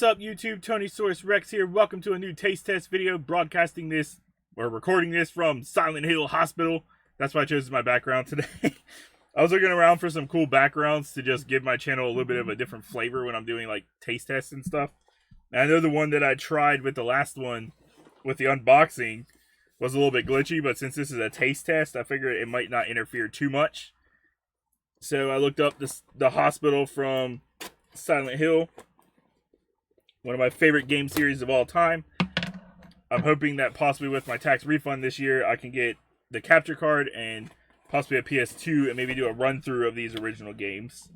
up, YouTube? Tony Source Rex here. Welcome to a new taste test video, broadcasting this, or recording this from Silent Hill Hospital. That's why I chose my background today. I was looking around for some cool backgrounds to just give my channel a little bit of a different flavor when I'm doing, like, taste tests and stuff. And I know the one that I tried with the last one, with the unboxing, was a little bit glitchy, but since this is a taste test, I figured it might not interfere too much. So I looked up the hospital from Silent Hill, one of my favorite game series of all time. I'm hoping that possibly with my tax refund this year, I can get the capture card and possibly a PS2 and maybe do a run through of these original games.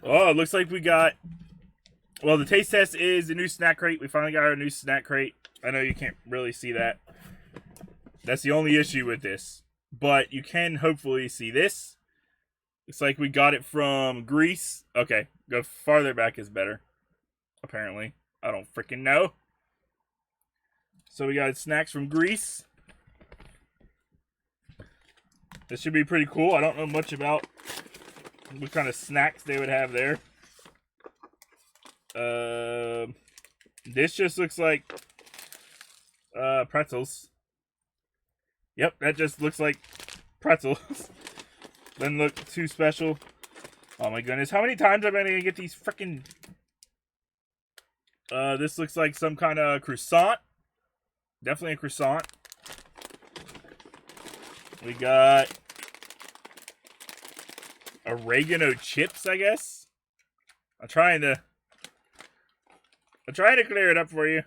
Oh, it looks like we got, well, the taste test is the new snack crate. We finally got our new snack crate. I know you can't really see that. That's the only issue with this. But you can hopefully see this. Looks like we got it from Greece. Okay, go farther back is better. Apparently. I don't freaking know. So we got snacks from Greece. This should be pretty cool. I don't know much about what kind of snacks they would have there. This just looks like pretzels. Yep, that just looks like pretzels. Doesn't look too special. Oh my goodness, how many times am I gonna get these freaking... this looks like some kind of croissant. Definitely a croissant. We got oregano chips, I guess. I'm trying to clear it up for you.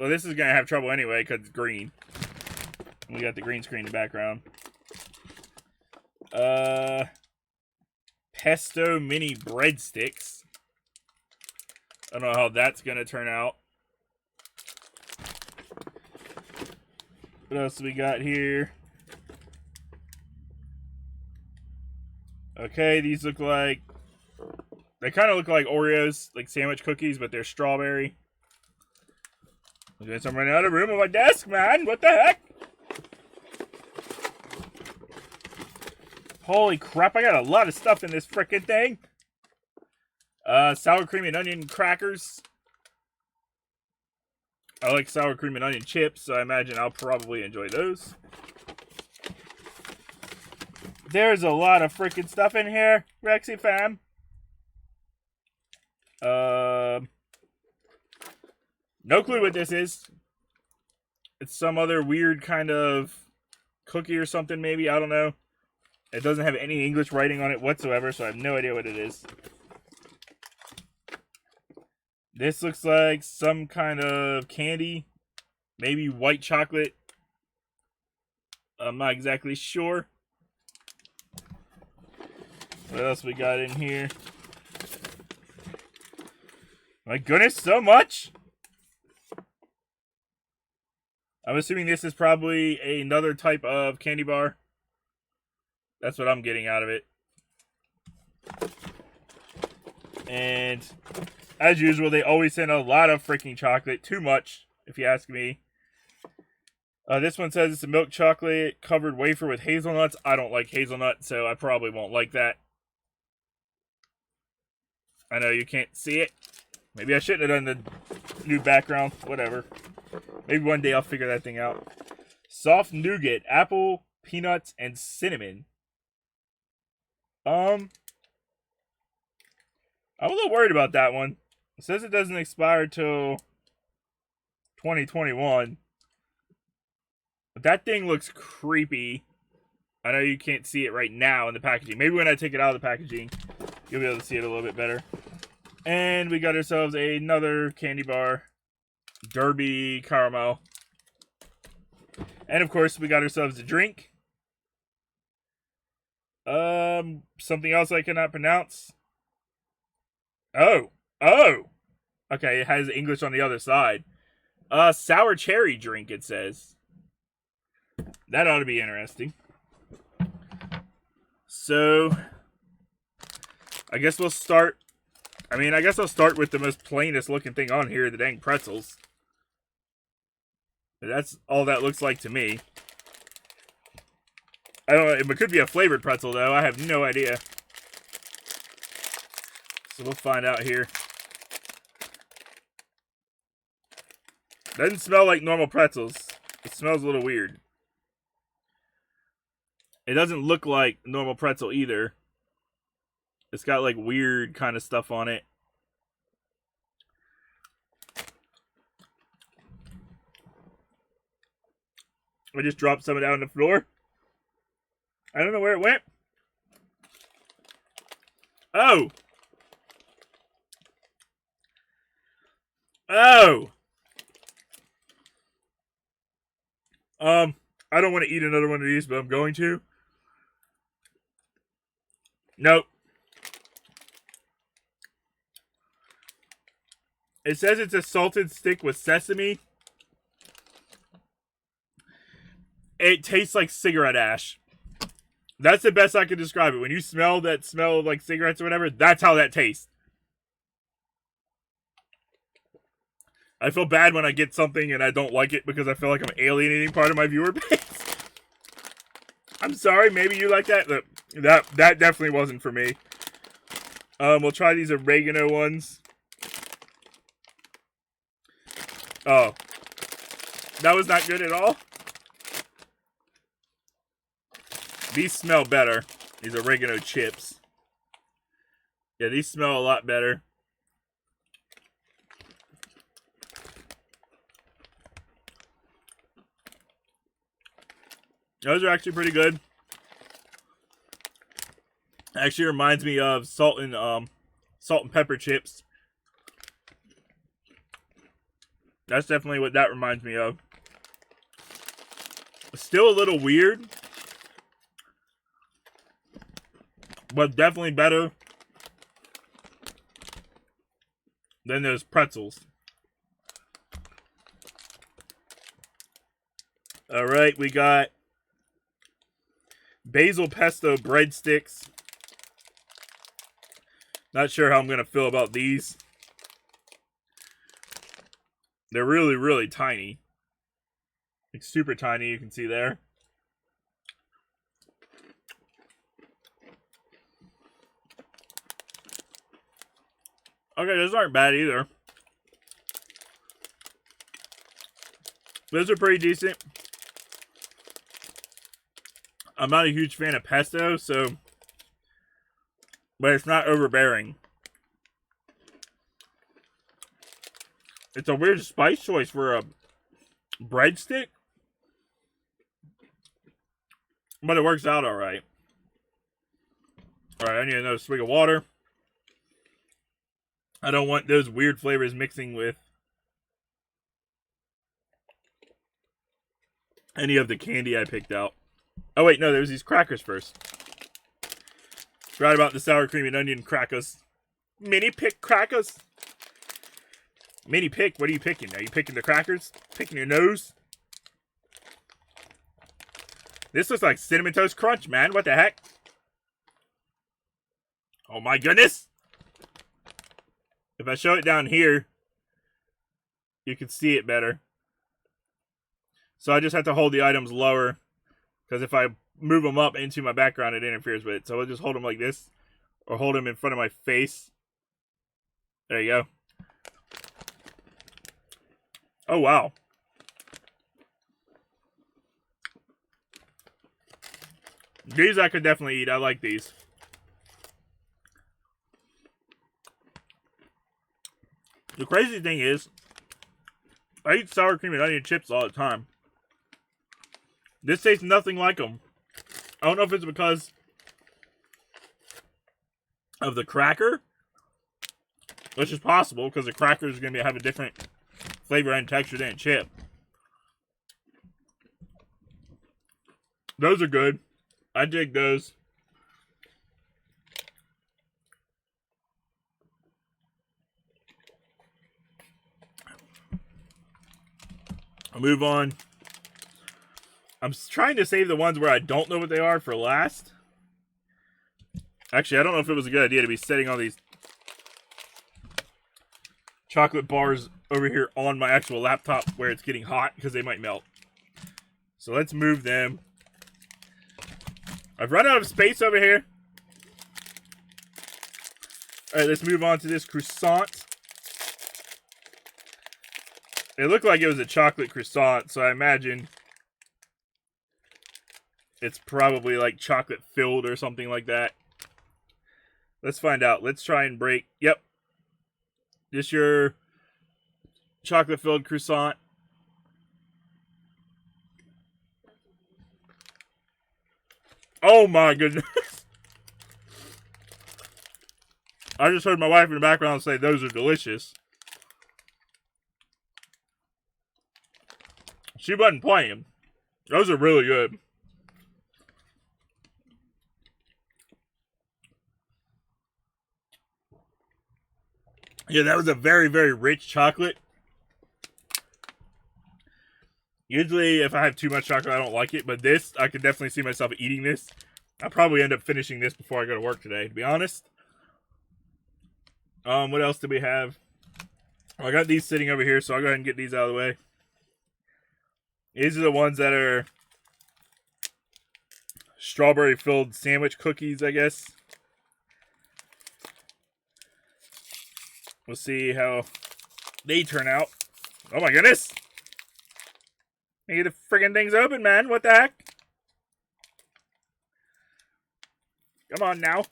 Well, this is gonna have trouble anyway because it's green. We got the green screen in the background. Pesto mini breadsticks. I don't know how that's gonna turn out. What else do we got here? Okay, these look like... they kind of look like Oreos, like sandwich cookies, but they're strawberry. I guess I'm running out of room on my desk, man. What the heck? Holy crap, I got a lot of stuff in this frickin' thing. Sour cream and onion crackers. I like sour cream and onion chips, so I imagine I'll probably enjoy those. There's a lot of frickin' stuff in here, Rexy fam. No clue what this is. It's some other weird kind of cookie or something, maybe. I don't know. It doesn't have any English writing on it whatsoever, so I have no idea what it is. This looks like some kind of candy. Maybe white chocolate. I'm not exactly sure. What else we got in here? My goodness, so much! I'm assuming this is probably another type of candy bar. That's what I'm getting out of it. And as usual, they always send a lot of freaking chocolate. Too much, if you ask me. This one says it's a milk chocolate covered wafer with hazelnuts. I don't like hazelnut, so I probably won't like that. I know you can't see it. Maybe I shouldn't have done the new background. Whatever. Maybe one day I'll figure that thing out. Soft nougat, apple, peanuts, and cinnamon. I'm a little worried about that one. It says it doesn't expire till 2021. But that thing looks creepy. I know you can't see it right now in the packaging. Maybe when I take it out of the packaging, you'll be able to see it a little bit better. And we got ourselves another candy bar. Derby caramel. And of course, we got ourselves a drink. Something else I cannot pronounce. Oh. Okay, it has English on the other side. Sour cherry drink, it says. That ought to be interesting. So, I guess we'll start. I guess I'll start with the most plainest looking thing on here, the dang pretzels. But that's all that looks like to me. I don't know, it could be a flavored pretzel, though. I have no idea. So we'll find out here. Doesn't smell like normal pretzels. It smells a little weird. It doesn't look like normal pretzel either. It's got like weird kind of stuff on it. I just dropped some of it out on the floor. I don't know where it went. Oh! Oh! I don't want to eat another one of these, but I'm going to. Nope. It says it's a salted stick with sesame. It tastes like cigarette ash. That's the best I can describe it. When you smell that smell of like cigarettes or whatever, that's how that tastes. I feel bad when I get something and I don't like it because I feel like I'm alienating part of my viewer base. I'm sorry, maybe you like that. That definitely wasn't for me. We'll try these oregano ones. Oh. That was not good at all. These smell better. These oregano chips. Yeah, these smell a lot better. Those are actually pretty good. Actually reminds me of salt and pepper chips. That's definitely what that reminds me of. Still a little weird, but definitely better than those pretzels. Alright, we got basil pesto breadsticks. Not sure how I'm going to feel about these. They're really, really tiny. Like super tiny, you can see there. Okay, those aren't bad either. Those are pretty decent. I'm not a huge fan of pesto, so... But it's not overbearing. It's a weird spice choice for a breadstick. But it works out alright. Alright, I need another swig of water. I don't want those weird flavors mixing with any of the candy I picked out. Oh wait, no, there's these crackers first. Forgot about the sour cream and onion crackers. Mini pick crackers. Mini pick, what are you picking? Are you picking the crackers? Picking your nose? This looks like Cinnamon Toast Crunch, man. What the heck? Oh my goodness. If I show it down here, you can see it better. So I just have to hold the items lower, because if I move them up into my background, it interferes with it. So I'll just hold them like this, or hold them in front of my face. There you go. Oh, wow. These I could definitely eat. I like these. The crazy thing is, I eat sour cream and onion chips all the time. This tastes nothing like them. I don't know if it's because of the cracker, which is possible, because the cracker is going to have a different flavor and texture than a chip. Those are good. I dig those. I'll move on. I'm trying to save the ones where I don't know what they are for last. Actually, I don't know if it was a good idea to be setting all these chocolate bars over here on my actual laptop where it's getting hot, because they might melt. So let's move them. I've run out of space over here. Alright, let's move on to this croissant. It looked like it was a chocolate croissant, so I imagine it's probably like chocolate filled or something like that. Let's find out. Let's try and break. Yep. This your chocolate filled croissant. Oh my goodness. I just heard my wife in the background say those are delicious. She wasn't playing. Those are really good. Yeah, that was a very, very rich chocolate. Usually, if I have too much chocolate, I don't like it. But this, I could definitely see myself eating this. I'll probably end up finishing this before I go to work today, to be honest. What else do we have? I got these sitting over here, so I'll go ahead and get these out of the way. These are the ones that are strawberry-filled sandwich cookies, I guess. We'll see how they turn out. Oh my goodness! Get the friggin' things open, man. What the heck? Come on now.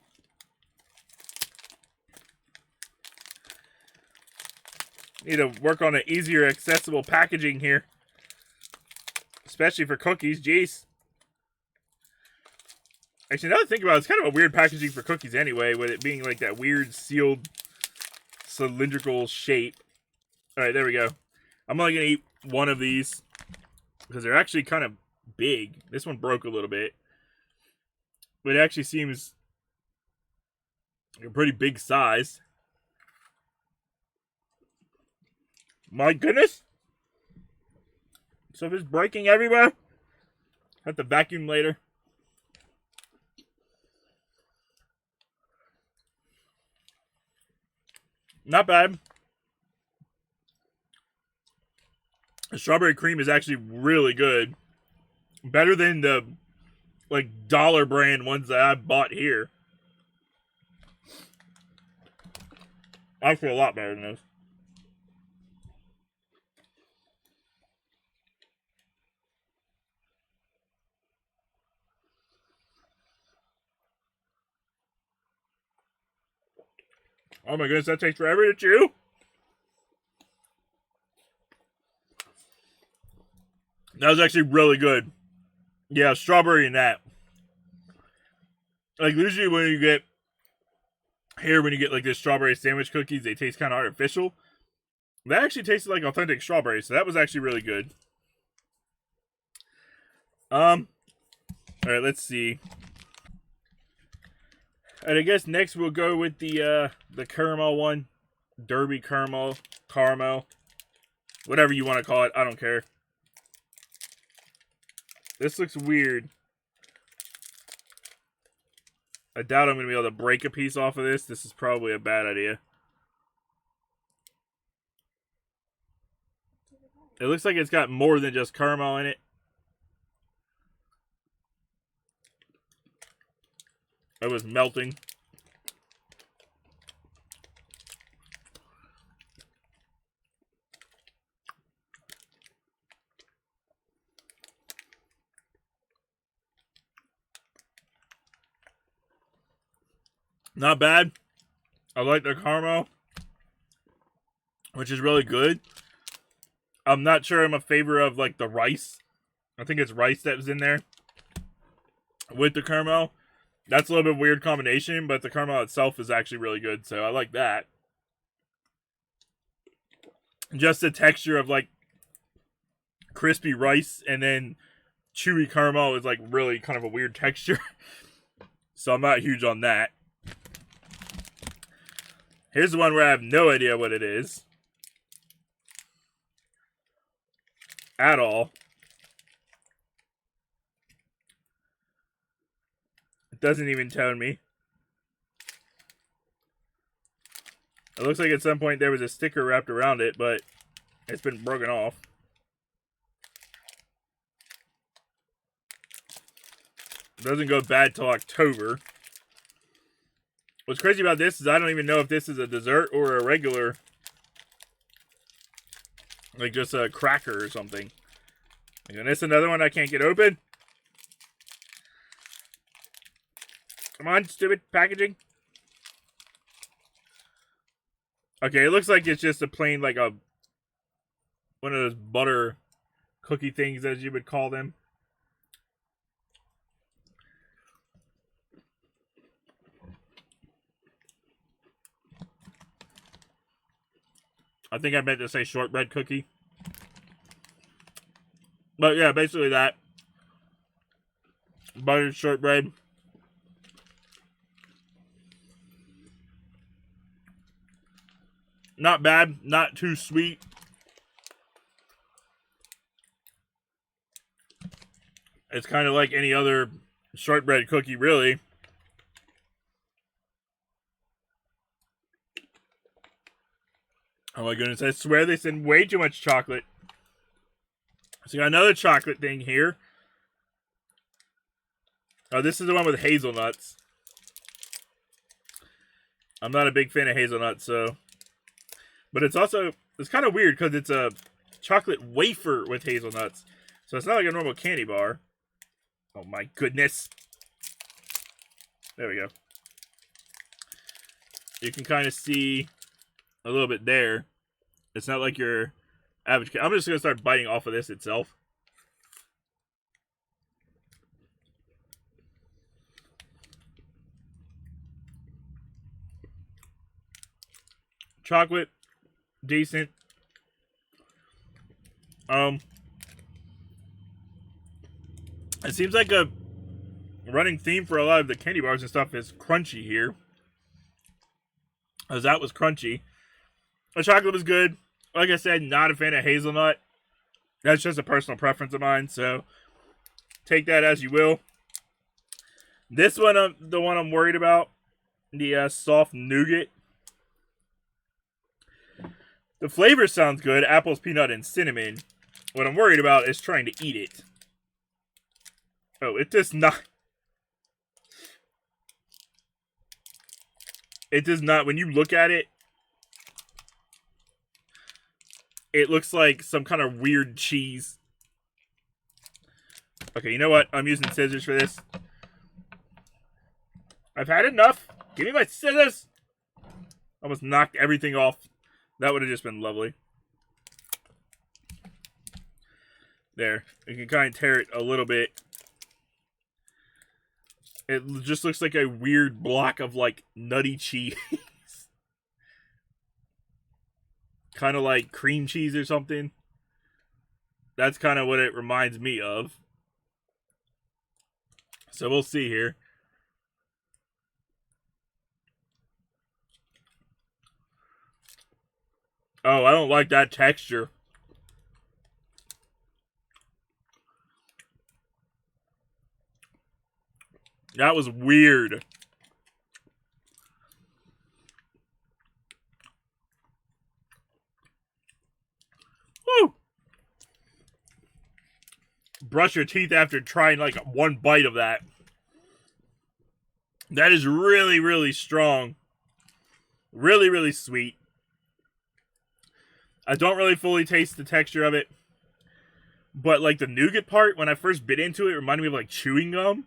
Need to work on an easier accessible packaging here. Especially for cookies, jeez. Actually, now that I think about it, it's kind of a weird packaging for cookies anyway, with it being like that weird sealed cylindrical shape. Alright, there we go. I'm only going to eat one of these because they're actually kind of big. This one broke a little bit. But it actually seems like a pretty big size. My goodness. So if it's breaking everywhere, have to vacuum later. Not bad. The strawberry cream is actually really good. Better than the like dollar brand ones that I bought here. Actually a lot better than this. Oh my goodness, that takes forever to chew. That was actually really good. Yeah, strawberry and that. Like usually when you get like this strawberry sandwich cookies, they taste kind of artificial. That actually tasted like authentic strawberry, so that was actually really good. Alright, let's see. And I guess next we'll go with the caramel one. Derby caramel. Whatever you want to call it. I don't care. This looks weird. I doubt I'm going to be able to break a piece off of this. This is probably a bad idea. It looks like it's got more than just caramel in it. It was melting. Not bad. I like the caramel, which is really good. I'm not sure I'm a favor of like the rice. I think it's rice that was in there with the caramel. That's a little bit weird combination, but the caramel itself is actually really good, so I like that. Just the texture of like crispy rice and then chewy caramel is like really kind of a weird texture. So I'm not huge on that. Here's the one where I have no idea what it is. At all. It doesn't even tell me. It looks like at some point there was a sticker wrapped around it, but it's been broken off. It doesn't go bad till October. What's crazy about this is I don't even know if this is a dessert or a regular Like just a cracker or something. And this another one I can't get open. Come on, stupid packaging. Okay, it looks like it's just a plain, like a one of those butter cookie things, as you would call them. I think I meant to say shortbread cookie. But yeah, basically that. Buttered shortbread. Not bad, not too sweet. It's kind of like any other shortbread cookie, really. Oh my goodness, I swear they send way too much chocolate. So you got another chocolate thing here. Oh, this is the one with hazelnuts. I'm not a big fan of hazelnuts, so. But it's also, it's kind of weird because it's a chocolate wafer with hazelnuts. So it's not like a normal candy bar. Oh my goodness. There we go. You can kind of see a little bit there. It's not like your average. I'm just going to start biting off of this itself. Chocolate, decent. It seems like a running theme for a lot of the candy bars and stuff is crunchy here. As that was crunchy. The chocolate was good. Like I said, not a fan of hazelnut. That's just a personal preference of mine, so take that as you will. This one, the one I'm worried about, the soft nougat. The flavor sounds good, apples, peanut, and cinnamon. What I'm worried about is trying to eat it. Oh, it does not. It does not, when you look at it, it looks like some kind of weird cheese. Okay, you know what? I'm using scissors for this. I've had enough. Give me my scissors. Almost knocked everything off. That would have just been lovely. There. You can kind of tear it a little bit. It just looks like a weird block of, like, nutty cheese. Kind of like cream cheese or something. That's kind of what it reminds me of. So we'll see here. Oh, I don't like that texture. That was weird. Woo! Brush your teeth after trying like one bite of that. That is really, really strong. Really, really sweet. I don't really fully taste the texture of it. But like the nougat part, when I first bit into it, reminded me of like chewing gum.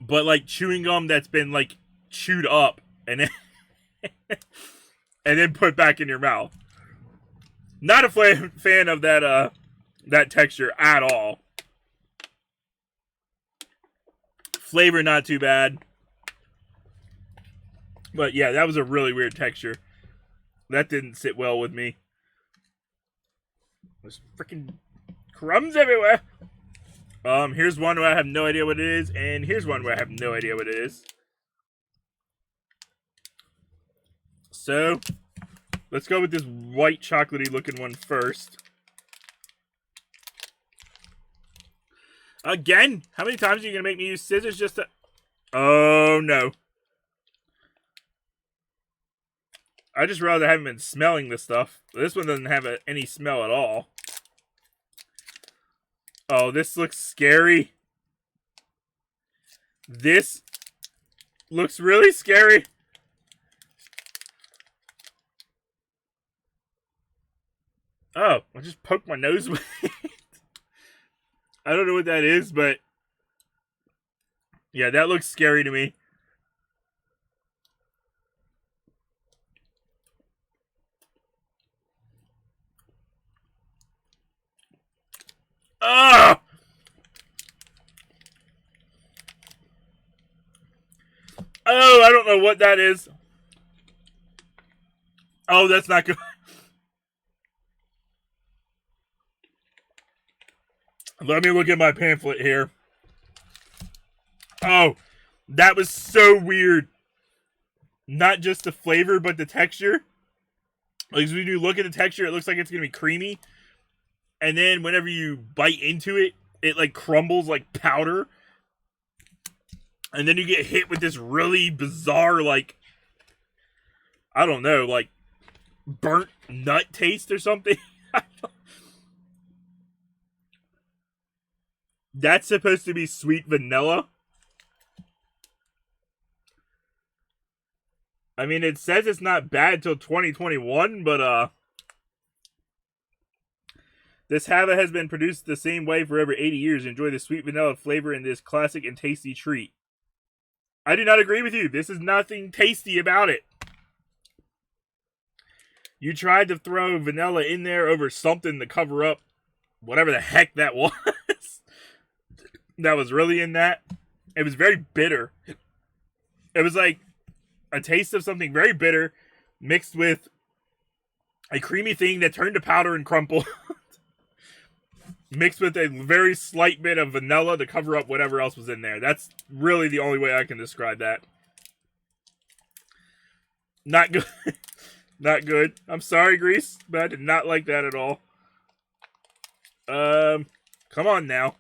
But like chewing gum that's been like chewed up and then and then put back in your mouth. Not a fan of that that texture at all. Flavor not too bad. But yeah, that was a really weird texture. That didn't sit well with me. There's freaking crumbs everywhere. Here's one where I have no idea what it is, and here's one where I have no idea what it is. So, let's go with this white chocolatey looking one first. Again? How many times are you going to make me use scissors just to... Oh, no. I just realized I haven't been smelling this stuff. This one doesn't have any smell at all. Oh, this looks scary. This looks really scary. I just poked my nose with it. I don't know what that is, but yeah, that looks scary to me. Ah! Oh, I don't know what that is. Oh, that's not good. Let me look at my pamphlet here. Oh, that was so weird. Not just the flavor, but the texture. Like, when you look at the texture, it looks like it's going to be creamy. And then whenever you bite into it, it like crumbles like powder. And then you get hit with this really bizarre, like, I don't know, like burnt nut taste or something. That's supposed to be sweet vanilla. I mean, it says it's not bad till 2021, but this Hava has been produced the same way for over 80 years. Enjoy the sweet vanilla flavor in this classic and tasty treat. I do not agree with you. This is nothing tasty about it. You tried to throw vanilla in there over something to cover up whatever the heck that was. That was really in that. It was very bitter. It was like a taste of something very bitter mixed with a creamy thing that turned to powder and crumpled. Mixed with a very slight bit of vanilla to cover up whatever else was in there. That's really the only way I can describe that. Not good. Not good. I'm sorry, Grease, but I did not like that at all. Come on now.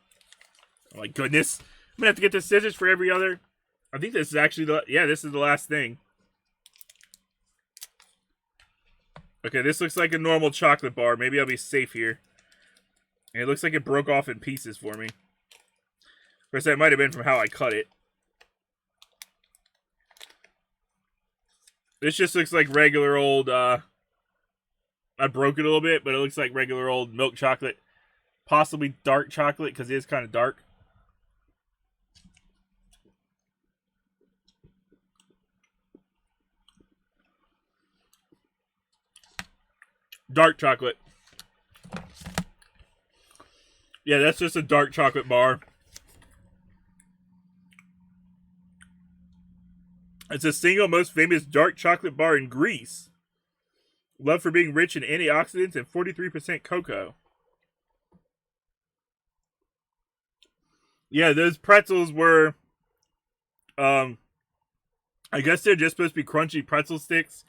Oh my goodness. I'm gonna have to get the scissors for every other. I think this is actually the, yeah, this is the last thing. Okay, this looks like a normal chocolate bar. Maybe I'll be safe here. And it looks like it broke off in pieces for me. Of course, that might have been from how I cut it. This just looks like regular old, I broke it a little bit, but it looks like regular old milk chocolate. Possibly dark chocolate, because it is kind of dark. Dark chocolate. Yeah, that's just a dark chocolate bar. It's the single most famous dark chocolate bar in Greece. Loved for being rich in antioxidants and 43% cocoa. Yeah, those pretzels were, I guess they're just supposed to be crunchy pretzel sticks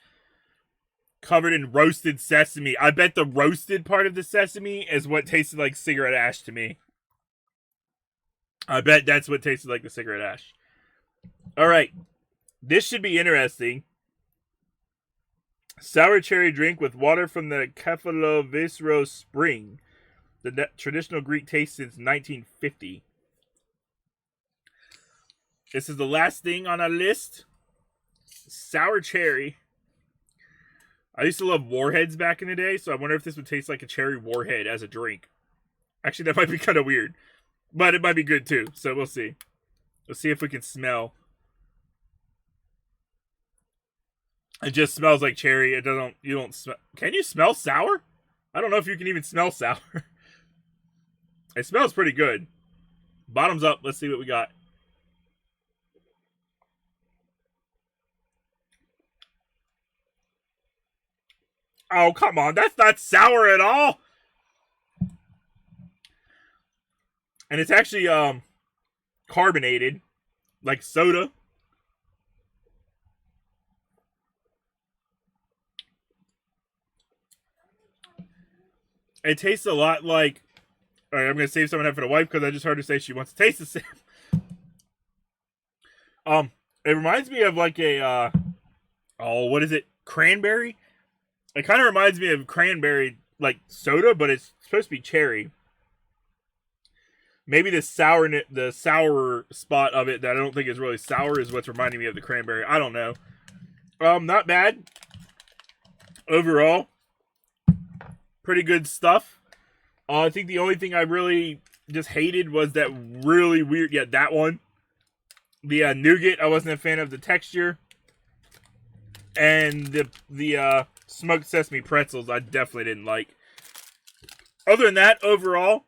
covered in roasted sesame. I bet the roasted part of the sesame is what tasted like cigarette ash to me. I bet that's what tasted like the cigarette ash. Alright. This should be interesting. Sour cherry drink with water from the Kefalovisro spring. The traditional Greek taste since 1950. This is the last thing on our list. Sour cherry. I used to love warheads back in the day, so I wonder if this would taste like a cherry warhead as a drink. Actually, that might be kind of weird. But it might be good too, so we'll see. Let's see if we can smell. It just smells like cherry. It doesn't, you don't smell. Can you smell sour? I don't know if you can even smell sour. It smells pretty good. Bottoms up. Let's see what we got. Oh, come on. That's not sour at all. And it's actually carbonated, like soda. It tastes a lot like... Alright, I'm going to save some of that for the wife because I just heard her say she wants to taste the same. It reminds me of like a... oh, what is it? Cranberry? It kind of reminds me of cranberry, like soda, but it's supposed to be cherry. Maybe the sour spot of it that I don't think is really sour is what's reminding me of the cranberry. I don't know. Not bad. Overall, pretty good stuff. I think the only thing I really just hated was that really weird, that one. The nougat, I wasn't a fan of the texture. And the smoked sesame pretzels, I definitely didn't like. Other than that, overall,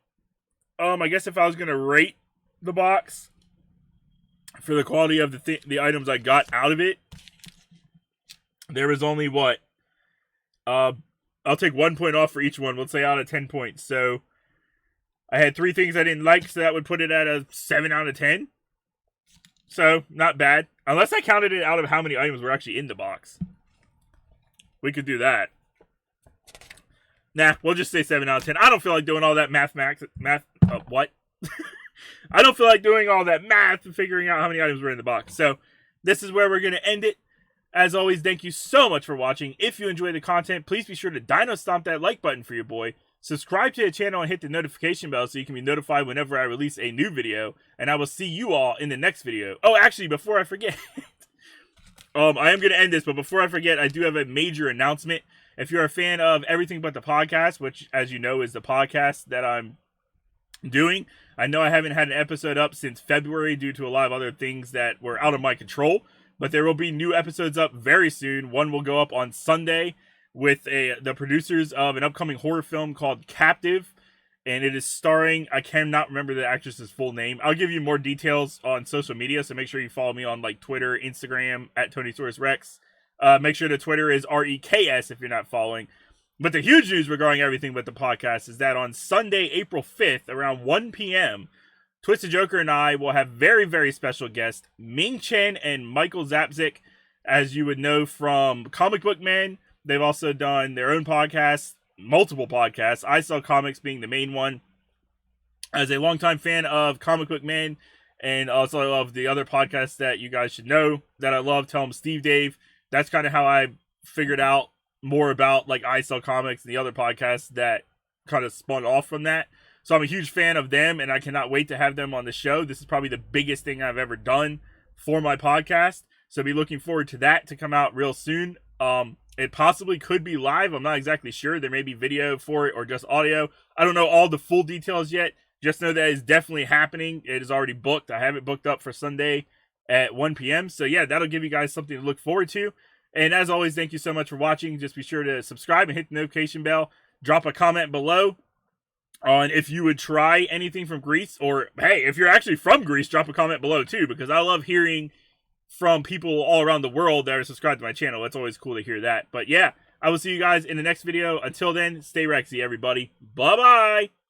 I guess if I was going to rate the box for the quality of the items I got out of it, there was only what? I'll take 1 point off for each one. Let's say out of 10 points. So I had 3 things I didn't like, so that would put it at a 7 out of 10. So, not bad. Unless I counted it out of how many items were actually in the box. We could do that. Nah, we'll just say 7 out of 10. I don't feel like doing all that what? I don't feel like doing all that math and figuring out how many items were in the box. So, this is where we're going to end it. As always, thank you so much for watching. If you enjoy the content, please be sure to dino stomp that like button for your boy. Subscribe to the channel and hit the notification bell so you can be notified whenever I release a new video. And I will see you all in the next video. Oh, actually, before I forget, I am going to end this, but before I forget, I do have a major announcement. If you're a fan of Everything But the Podcast, which, as you know, is the podcast that I'm doing, I know I haven't had an episode up since February due to a lot of other things that were out of my control. But there will be new episodes up very soon. One will go up on Sunday with the producers of an upcoming horror film called Captive. And it is starring, I cannot remember the actress's full name. I'll give you more details on social media, so make sure you follow me on like Twitter, Instagram, at TonySaurusRex. Make sure the Twitter is REKS if you're not following. But the huge news regarding Everything But the Podcast is that on Sunday, April 5th, around 1 p.m., Twisted Joker and I will have very, very special guests, Ming Chen and Michael Zapsik, as you would know from Comic Book Men. They've also done their own podcasts, multiple podcasts, I Sell Comics being the main one. As a longtime fan of Comic Book Men, and also of the other podcasts that you guys should know that I love, Tell 'em Steve Dave, that's kind of how I figured out more about like I Sell Comics and the other podcasts that kind of spun off from that. So I'm a huge fan of them, and I cannot wait to have them on the show. This is probably the biggest thing I've ever done for my podcast. So be looking forward to that to come out real soon. It possibly could be live. I'm not exactly sure. There may be video for it or just audio. I don't know all the full details yet. Just know that it's definitely happening. It is already booked. I have it booked up for Sunday at 1 p.m. So yeah, that'll give you guys something to look forward to. And as always, thank you so much for watching. Just be sure to subscribe and hit the notification bell. Drop a comment below on if you would try anything from Greece, or hey, if you're actually from Greece, drop a comment below too, because I love hearing from people all around the world that are subscribed to my channel. It's always cool to hear that. But yeah, I will see you guys in the next video. Until then, stay Rexy, everybody. Bye-bye!